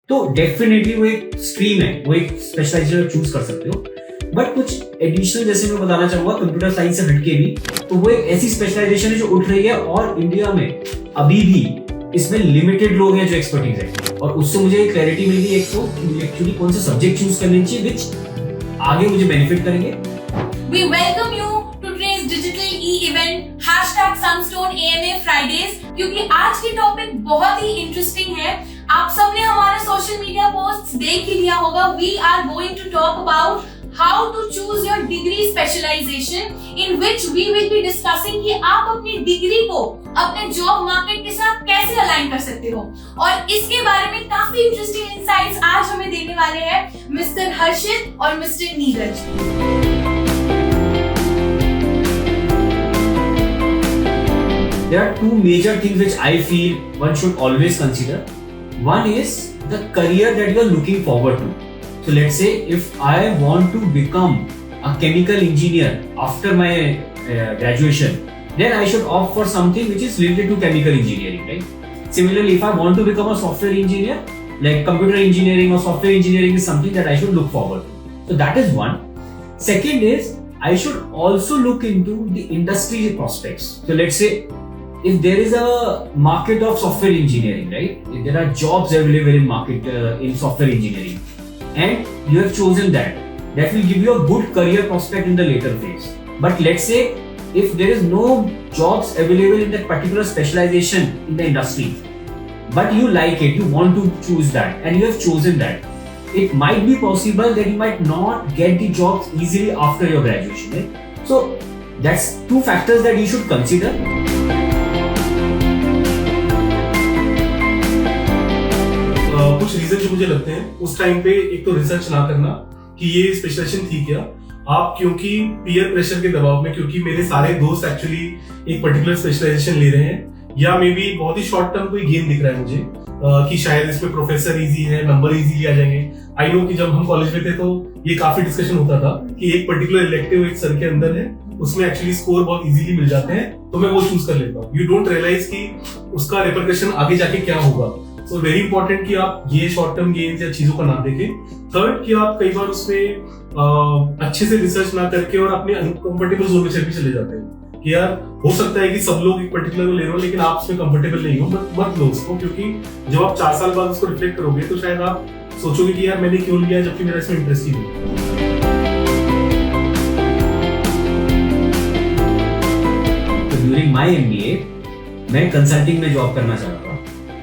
तो डेफिनेटली वो एक स्ट्रीम है, वो एक स्पेशलाइजेशन चूज कर सकते हो। बट कुछ एडिशनल जैसे मैं बताना चाहूंगा कंप्यूटर साइंस से हटके भी, तो वो एक ऐसी स्पेशलाइजेशन है जो उठ रही है और इंडिया में अभी भी इसमें लिमिटेड लोग हैं जो एक्सपर्टीज है। और उससे मुझे क्लैरिटी मिल गई एक तो मुझे एक्चुअली कौन से सब्जेक्ट चूज करने चाहिए विच आगे मुझे बेनिफिट करेंगे। We welcome you to today's digital e-event #Sunstone AMA Fridays, क्योंकि आज की टॉपिक बहुत ही इंटरेस्टिंग है। आप सबने हमारे सोशल मीडिया पोस्ट्स देख ही लिया होगा। We are going to talk about how to choose your degree specialization, in which we will be discussing कि आप अपनी डिग्री को अपने जॉब मार्केट के साथ कैसे अलाइन कर सकते हो। और इसके बारे में काफी इंटरेस्टिंग इनसाइट्स आज हमें देने वाले हैं मिस्टर हर्षित और mister Neeraj. There are two major things which I feel one should always consider. One is the career that you are looking forward to. So let's say if I want to become a chemical engineer after my graduation, then I should opt for something which is related to chemical engineering, right? Similarly, if I want to become a software engineer, like computer engineering or software engineering is something that I should look forward to. So that is one. Second is I should also look into the industry prospects. So let's say if there is a market of software engineering, right? If there are jobs available in market in software engineering, and you have chosen that will give you a good career prospect in the later phase. But let's say if there is no jobs available in that particular specialization in the industry, but you like it, you want to choose that, and you have chosen that, it might be possible that you might not get the jobs easily after your graduation, right? So that's two factors that you should consider. कुछ reason जो मुझे लगते हैं उस time पे, एक तो research ना करना कि ये स्पेशलाइजेशन थी क्या, आप क्योंकि पीयर प्रेशर के दबाव में, क्योंकि मेरे सारे दोस्त एक्चुअली एक पर्टिकुलर स्पेशलाइजेशन ले रहे हैं, या मे बी बहुत ही शॉर्ट टर्म कोई गेम दिख रहा है मुझे कि शायद इसमें प्रोफेसर इजी है, नंबर इजीली आ जाएंगे। आई नो कि जब हम कॉलेज में थे तो ये काफी डिस्कशन होता था कि एक पर्टिकुलर इलेक्टिव एक सर के अंदर है, उसमें एक्चुअली स्कोर बहुत इजीली मिल जाते हैं, तो मैं वो चूज कर लेता हूँ। यू डोंट रियलाइज कि उसका रिपरकशन आगे जाके क्या होगा। सो वेरी इंपॉर्टेंट कि आप ये शॉर्ट टर्म गेम्स या चीजों का ना देखें। थर्ड कि आप कई बार उसमें अच्छे से रिसर्च ना करके और अपने अनकंफर्टेबल जोन में चले जाते हैं कि यार हो सकता है कि सब लोग एक पर्टिकुलर को ले रहे हो लेकिन आप उसमें कंफर्टेबल नहीं हो, मत लो उसको, क्योंकि जब आप 4 साल बाद उसको रिफ्लेक्ट करोगे तो शायद आप सोचोगे कि यार मैंने क्यों लिया जबकि मेरा इसमें इंटरेस्ट ही नहीं। ड्यूरिंग माय एमबीए मैं कंसल्टिंग में जॉब करना चाहता था,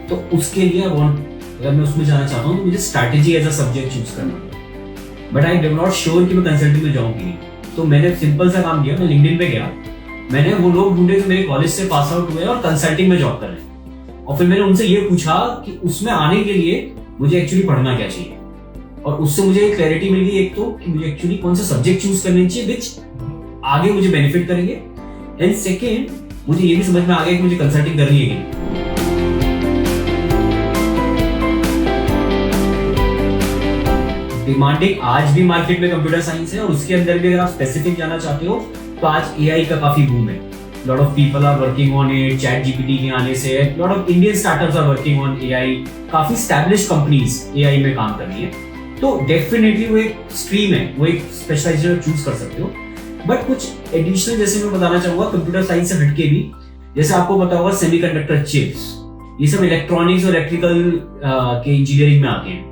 तो उसके लिए अगर मैं उसमें जाना चाहता हूँ तो मुझे strategy as a subject choose करना था। But I am not sure कि मैं कंसल्टिंग में जाऊंगी, तो मैंने सिंपल सा काम किया, मैं लिंक्डइन पे गया, मैंने वो लोग ढूंढे जो मेरे कॉलेज से पास आउट हुए और कंसल्टिंग में जॉब कर रहे हैं, और फिर मैंने उनसे ये पूछा कि उसमें आने के लिए मुझे एक्चुअली पढ़ना क्या चाहिए। और उससे मुझे क्लैरिटी मिल गई एक तो कि मुझे एक्चुअली कौन से सब्जेक्ट चूज करने चाहिए विच आगे मुझे बेनिफिट करेंगे, एंड सेकेंड मुझे ये भी समझ में आ गया कि मुझे कंसल्टिंग करनी है कि नहीं। डिमांडिंग आज भी मार्केट में कंप्यूटर साइंस है, और उसके अंदर भी अगर आप स्पेसिफिक जाना चाहते हो तो आज एआई का काफी बूम है। Lot of people are working on it, chat GPT के आने से lot of Indian startups are working on AI, काफी एस्टैब्लिश्ड कंपनीज एआई में काम कर रही है। तो डेफिनेटली वो एक स्ट्रीम है, वो एक स्पेशलाइजेशन चूज कर सकते हो। बट कुछ एडिशनल जैसे मैं बताना चाहूंगा कंप्यूटर साइंस से हटके भी, जैसे आपको पता होगा सेमीकंडक्टर चिप्स, ये सब इलेक्ट्रॉनिक्स और इलेक्ट्रिकल के इंजीनियरिंग में आते हैं।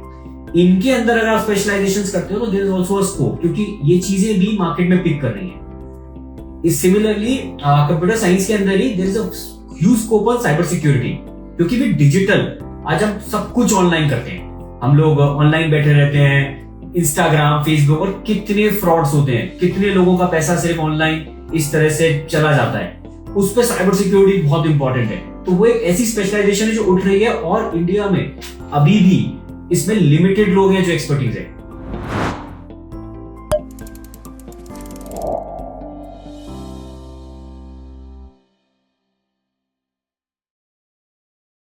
इनके अंदर अगर आप स्पेशलाइजेशंस करते हो तो there is also a scope, क्योंकि ये चीजें भी मार्केट में पिक कर रही हैं। सिमिलरली कंप्यूटर साइंस के अंदर ही there is a huge scope on cyber security, क्योंकि भी डिजिटल आज हम सब कुछ ऑनलाइन करते हैं, हम लोग ऑनलाइन बैठे रहते हैं, इंस्टाग्राम, फेसबुक, और कितने फ्रॉड्स होते हैं, कितने लोगों का पैसा सिर्फ ऑनलाइन इस तरह से चला जाता है। उस पर साइबर सिक्योरिटी बहुत इंपॉर्टेंट है। तो वो एक ऐसी स्पेशलाइजेशन है जो उठ रही है और इंडिया में अभी भी इसमें लिमिटेड लोग हैं जो एक्सपर्टीज है।